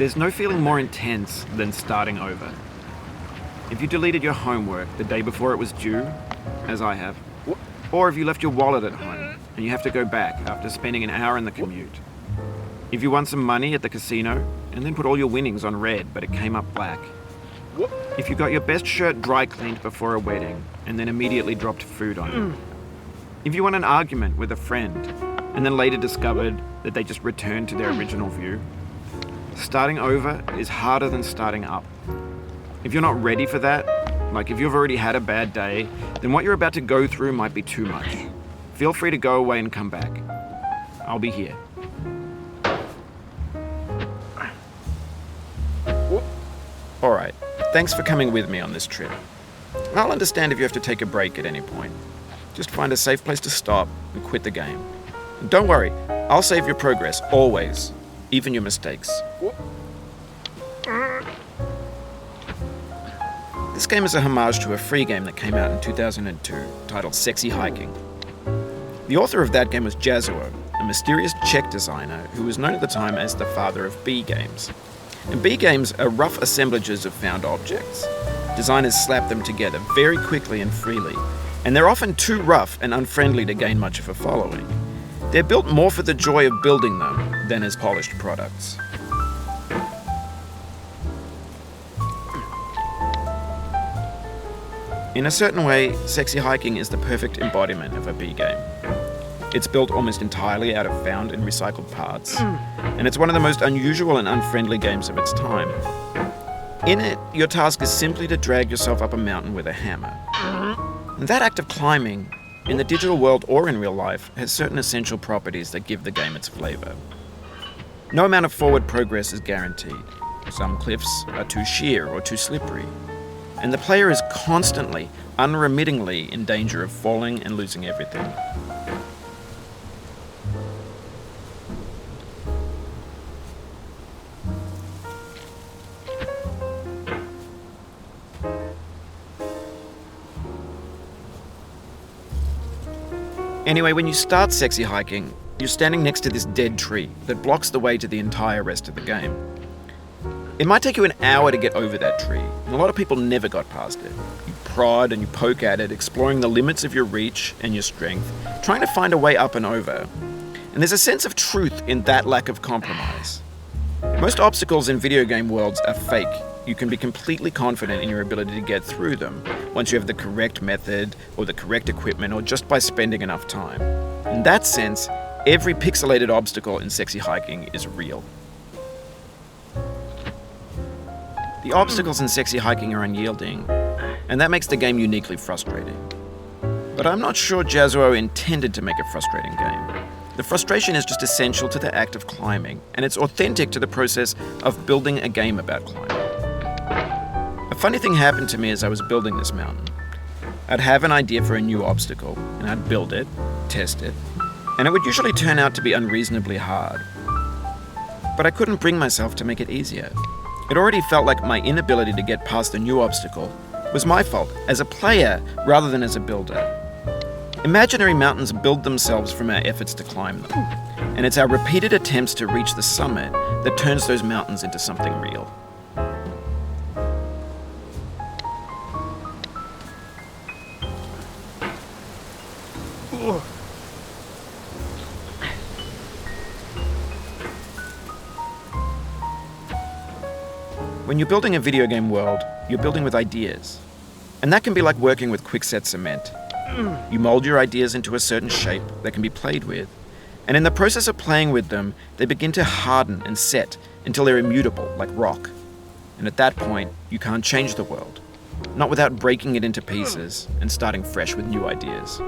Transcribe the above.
There's no feeling more intense than starting over. If you deleted your homework the day before it was due, as I have, or if you left your wallet at home and you have to go back after spending an hour in the commute. If you won some money at the casino and then put all your winnings on red but it came up black. If you got your best shirt dry cleaned before a wedding and then immediately dropped food on it. If you won an argument with a friend and then later discovered that they just returned to their original view. Starting over is harder than starting up. If you're not ready for that, like if you've already had a bad day, then what you're about to go through might be too much. Feel free to go away and come back. I'll be here. Alright, thanks for coming with me on this trip. I'll understand if you have to take a break at any point. Just find a safe place to stop and quit the game. And don't worry, I'll save your progress, always. Even your mistakes. This game is a homage to a free game that came out in 2002, titled Sexy Hiking. The author of that game was Jazzuo, a mysterious Czech designer who was known at the time as the father of B games. And B games are rough assemblages of found objects. Designers slap them together very quickly and freely, and they're often too rough and unfriendly to gain much of a following. They're built more for the joy of building them than as polished products. In a certain way, Sexy Hiking is the perfect embodiment of a B game. It's built almost entirely out of found and recycled parts, and it's one of the most unusual and unfriendly games of its time. In it, your task is simply to drag yourself up a mountain with a hammer. And that act of climbing, in the digital world or in real life, has certain essential properties that give the game its flavor. No amount of forward progress is guaranteed. Some cliffs are too sheer or too slippery, and the player is constantly, unremittingly in danger of falling and losing everything. Anyway, when you start Sexy Hiking, you're standing next to this dead tree that blocks the way to the entire rest of the game. It might take you an hour to get over that tree, and a lot of people never got past it. You prod and you poke at it, exploring the limits of your reach and your strength, trying to find a way up and over. And there's a sense of truth in that lack of compromise. Most obstacles in video game worlds are fake. You can be completely confident in your ability to get through them once you have the correct method or the correct equipment or just by spending enough time. In that sense, every pixelated obstacle in Sexy Hiking is real. The obstacles in Sexy Hiking are unyielding, and that makes the game uniquely frustrating. But I'm not sure Jazzuo intended to make a frustrating game. The frustration is just essential to the act of climbing, and it's authentic to the process of building a game about climbing. A funny thing happened to me as I was building this mountain. I'd have an idea for a new obstacle, and I'd build it, test it, and it would usually turn out to be unreasonably hard. But I couldn't bring myself to make it easier. It already felt like my inability to get past the new obstacle was my fault as a player rather than as a builder. Imaginary mountains build themselves from our efforts to climb them, and it's our repeated attempts to reach the summit that turns those mountains into something real. When you're building a video game world, you're building with ideas. And that can be like working with quickset cement. You mold your ideas into a certain shape that can be played with, and in the process of playing with them, they begin to harden and set until they're immutable, like rock. And at that point, you can't change the world, not without breaking it into pieces and starting fresh with new ideas.